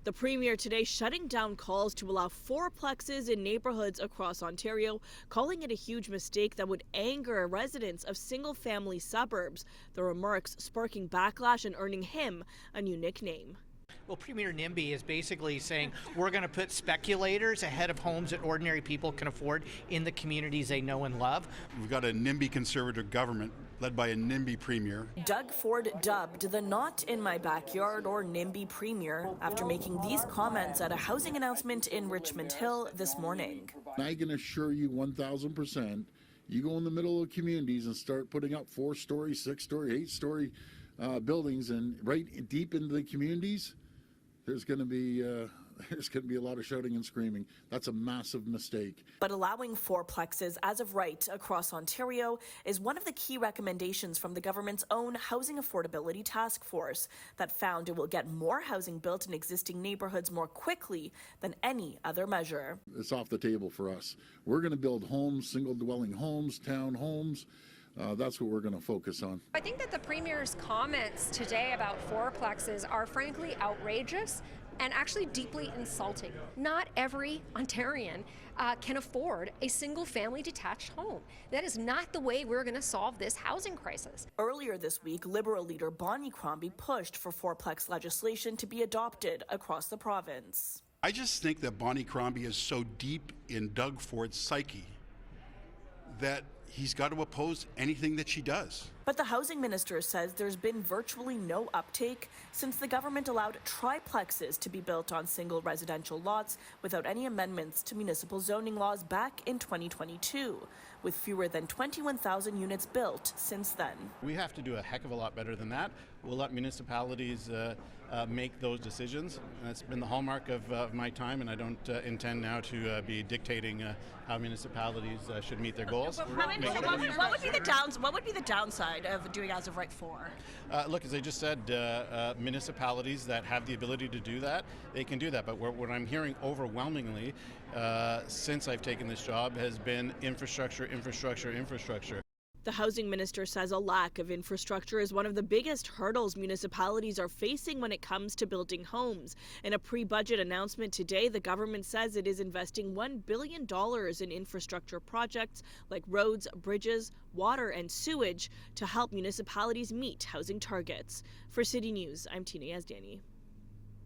The Premier today shutting down calls to allow fourplexes in neighbourhoods across Ontario, calling it a huge mistake that would anger residents of single-family suburbs. The remarks sparking backlash and earning him a new nickname. Well, Premier NIMBY is basically saying we're going to put speculators ahead of homes that ordinary people can afford in the communities they know and love. We've got a NIMBY conservative government led by a NIMBY Premier. Doug Ford dubbed the Not in My Backyard or NIMBY Premier after making these comments at a housing announcement in Richmond Hill this morning. I can assure you 1,000%, you go in the middle of communities and start putting up 4-story, 6-story, 8-story buildings and right deep into the communities, there's going to be a lot of shouting and screaming. That's a massive mistake. But allowing fourplexes as of right across Ontario is one of the key recommendations from the government's own Housing Affordability Task Force that found it will get more housing built in existing neighbourhoods more quickly than any other measure. It's off the table for us. We're going to build homes, single-dwelling homes, townhomes. That's what we're going to focus on. I think that the Premier's comments today about fourplexes are frankly outrageous and actually deeply insulting. Not every Ontarian can afford a single-family detached home. That is not the way we're going to solve this housing crisis. Earlier this week, Liberal leader Bonnie Crombie pushed for fourplex legislation to be adopted across the province. I just think that Bonnie Crombie is so deep in Doug Ford's psyche that he's got to oppose anything that she does. But the housing minister says there's been virtually no uptake since the government allowed triplexes to be built on single residential lots without any amendments to municipal zoning laws back in 2022, with fewer than 21,000 units built since then. We have to do a heck of a lot better than that. We'll let municipalities make those decisions. That's been the hallmark of my time, and I don't intend now to be dictating how municipalities should meet their goals. What would be the downside of doing as of right 4? Look, as I just said, municipalities that have the ability to do that, they can do that. But what I'm hearing overwhelmingly since I've taken this job has been infrastructure, infrastructure, infrastructure. The housing minister says a lack of infrastructure is one of the biggest hurdles municipalities are facing when it comes to building homes. In a pre-budget announcement today, the government says it is investing $1 billion in infrastructure projects like roads, bridges, water, and sewage to help municipalities meet housing targets. For City News, I'm Tina Yazdani.